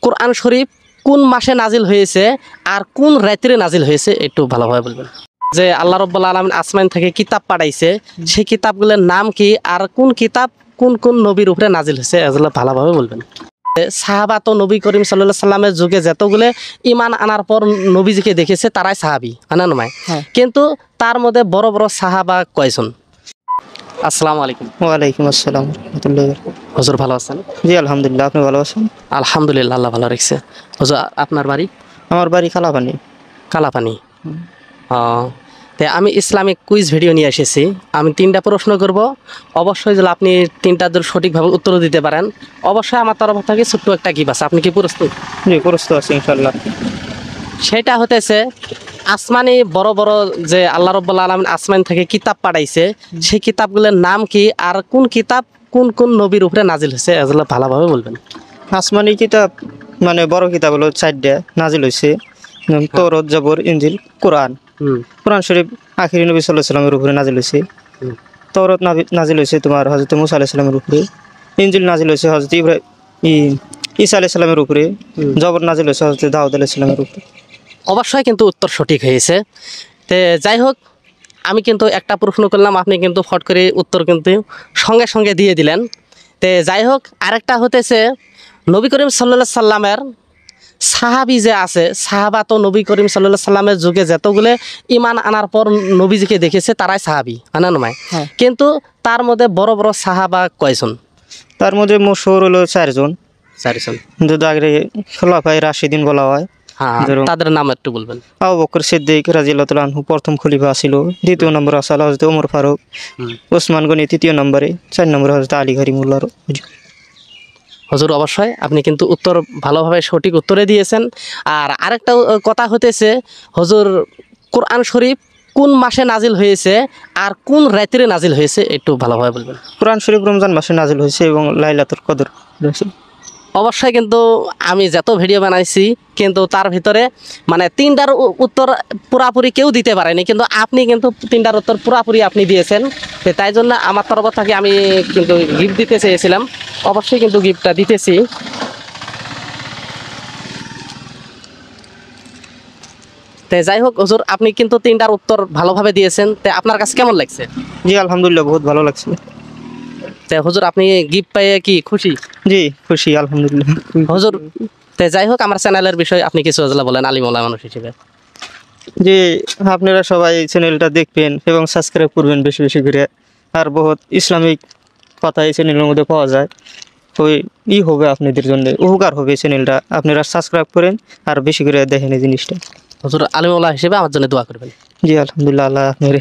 কোরআন শরীফ কোন মাসে নাজিল হয়েছে আর কোন রাত্রে নাজিল হয়েছে একটু ভালোভাবে বলবেন। যে আল্লাহ রাব্বুল আলামিন আসমান থেকে কিতাব পাঠাইছে, সেই কিতাবগুলোর নাম কি আর কোন কিতাব কোন কোন নবীর উপরে নাজিল হয়েছে এগুলো ভালোভাবে বলবেন। সাহাবা তো নবী করিম সাল্লাল্লাহু আলাইহি সাল্লামের যুগে যতগুলো ইমান আনার পর নবীজিকে দেখেছে তারাই সাহাবী, আনা নয়। কিন্তু তার মধ্যে বড় বড় সাহাবা কয়জন? আসসালামু আলাইকুম। ওয়ালাইকুম আসসালাম রাহমাতুল্লাহি ওয়া বারাকাতুহু। হুজুর ভালো আছেন? জি আলহামদুলিল্লাহ, আপনি ভালো আছেন? আলহামদুলিল্লাহ, আল্লাহ ভালো রাখছে। হুজুর আপনার বাড়ি? আমার বাড়ি কালাপানি। কালাপানি। তো আমি ইসলামিক কুইজ ভিডিও নিয়ে এসেছি। আমি 3টা প্রশ্ন করব, অবশ্যই যদি আপনি 3টার সঠিকভাবে উত্তর দিতে পারেন অবশ্যই আমার তরফ থেকে ছোট্ট একটা গিফট আছে। আপনি কি প্রস্তুত? জি প্রস্তুত আছি ইনশাআল্লাহ। সেটা হতেছে আসমানি বড় বড় যে আল্লাহ রাব্বুল আলামিন আসমান থেকে কিতাব পাঠাইছে, সেই কিতাবগুলোর নাম কি আর কোন কিতাব কোন কোন নবীর উপরে নাজিল হয়েছে এগুলো ভালোভাবে বলবেন। আসমানি কিতাব মানে বড় কিতাব হলো 4টা নাজিল হয়েছে, তৌরাত, জাবর, ইনজিল, কোরআন। কোরআন শরীফ আখিরি নবী সাল্লাল্লাহু আলাইহি সাল্লামের উপরে নাজিল হয়েছে। তৌরাত নাজিল হয়েছে তোমার হযরত মুসা আলাইহিস সালামের উপরে। ইনজিল নাজিল হয়েছে হযরত ঈসা আলাইহিস সালামের উপরে। জাবর নাজিল হয়েছে হযরত দাউদ আলাইহিস সালামের উপরে। অবশ্যই কিন্তু উত্তর সঠিক হয়েছে। তো যাই হোক, আমি কিন্তু একটা প্রশ্ন করলাম, আপনি কিন্তু ফট করে উত্তর কিন্তু সঙ্গে সঙ্গে দিয়ে দিলেন। তো যাই হোক, আরেকটা হতেছে নবী করিম সাল্লাল্লাহু আলাইহি সাল্লামের সাহাবী যে আছে, সাহাবা তো নবী করিম সাল্লাল্লাহু আলাইহি সাল্লামের যুগে যতগুলো ইমান আনার পর নবীজিকে দেখেছে তারাই সাহাবী, আনা নয়। কিন্তু তার মধ্যে বড় বড় সাহাবা কয়জন? তার মধ্যে মশহুর হলো 4জন। 4জন। যদি আগে খোলাফায়ে রাশিদিন বলা হয়। হ্যাঁ, তাদের নাম একটু বলবেন। আবু বকর সিদ্দিক রাদিয়াল্লাহু তাআলা আনহু প্রথম খলিফা ছিল। দ্বিতীয় নম্বরে আছে হযরত ওমর ফারুক। ওসমান গনি তৃতীয় নম্বরে। 4 নম্বরে হযরত আলী কারিমুল্লাহ। হুজুর অবশ্যই আপনি কিন্তু উত্তর ভালোভাবে সঠিক উত্তরে দিয়েছেন। আর আরেকটা কথা হতেছে, হুজুর কোরআন শরীফ কোন মাসে নাজিল হয়েছে আর কোন রাত্রে নাজিল হয়েছে একটু ভালোভাবে বলবেন। কোরআন শরীফ রমজান মাসে নাজিল হয়েছে এবং লাইলাতুল কদর রয়েছে। অবশ্যই কিন্তু আমি যত ভিডিও বানাইছি কিন্তু তার ভিতরে মানে 3টার উত্তর পুরাপুরি কেউ দিতে পারেনি, কিন্তু আপনি কিন্তু 3টার উত্তর পুরাপুরি আপনি দিয়েছেন। তো তাই জন্য আমার তরফ থেকে আমি কিন্তু গিফট দিতে চেয়েছিলাম, অবশ্যই কিন্তু গিফটটা দিতেছি। তো যাই হোক হুজুর, আপনি কিন্তু 3টার উত্তর ভালোভাবে দিয়েছেন। তো আপনার কাছে কেমন লাগছে? জি আলহামদুলিল্লাহ, বহুত ভালো লাগছে। তো হুজুর আপনি গিফট পেয়ে কি খুশি? জি খুশি আলহামদুলিল্লাহ হুজুর। তো যাই হোক, আমার চ্যানেলের বিষয়ে আপনি কিছু বলেন আলিম ওলামা মানুষ হিসেবে। যে আপনারা সবাই চ্যানেলটা দেখবেন এবং সাবস্ক্রাইব করবেন বেশি বেশি করে। আর বহুত ইসলামিক কথা এই চ্যানেলের মধ্যে পাওয়া যায়। ওই হবে আপনাদের জন্য উপকার হবে চ্যানেলটা। আপনারা সাবস্ক্রাইব করেন আর বেশি করে দেখেন এই জিনিসটা। হুজুর আলিম ওলামা হিসেবে আমার জন্য দোয়া করবেন। জি আলহামদুলিল্লাহ, আল্লাহ আপনার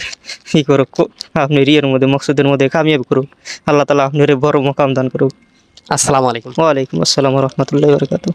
ই করুক, আপনার ইয়ের মধ্যে মকসুদের মধ্যে কামিয়াব করুক। আল্লাহ তাআলা আপনার বড় মোকাম দান করুক। আসসালামু আলাইকুম। ওয়ালাইকুম আসসালাম ওয়া রাহমাতুল্লাহি ওয়া বারাকাতুহু।